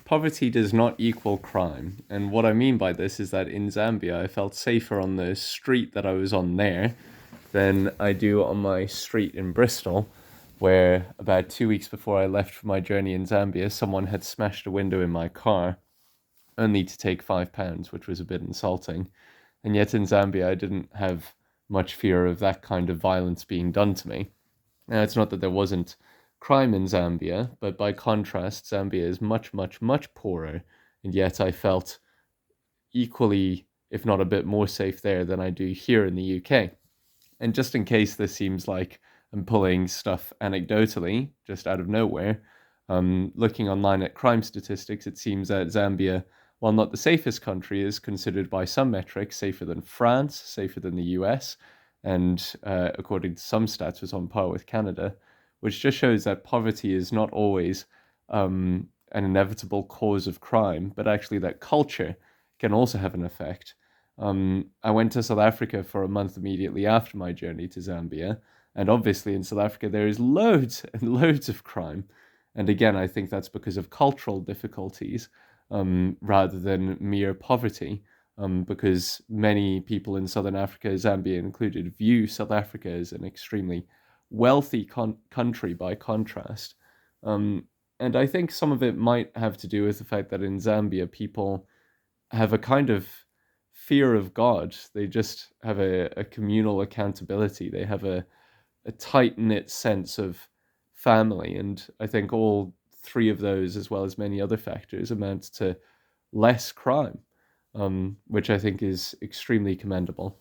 poverty does not equal crime. And what I mean by this is that in Zambia, I felt safer on the street that I was on there than I do on my street in Bristol, where about 2 weeks before I left for my journey in Zambia, someone had smashed a window in my car, only to take £5, which was a bit insulting. And yet in Zambia, I didn't have much fear of that kind of violence being done to me. Now, it's not that there wasn't crime in Zambia, but by contrast, Zambia is much, much, much poorer. And yet I felt equally, if not a bit more safe there than I do here in the UK. And just in case this seems like I'm pulling stuff anecdotally, just out of nowhere, looking online at crime statistics, it seems that Zambia, while not the safest country, is considered by some metrics safer than France, safer than the US, and according to some stats, was on par with Canada, which just shows that poverty is not always an inevitable cause of crime, but actually that culture can also have an effect. I went to South Africa for a month immediately after my journey to Zambia, and obviously in South Africa there is loads and loads of crime. And again, I think that's because of cultural difficulties rather than mere poverty, because many people in Southern Africa, Zambia included, view South Africa as an extremely wealthy country by contrast. Um, and I think some of it might have to do with the fact that in Zambia people have a kind of fear of God. They just have a communal accountability. They have a tight knit sense of family. And I think all three of those, as well as many other factors, amount to less crime, which I think is extremely commendable.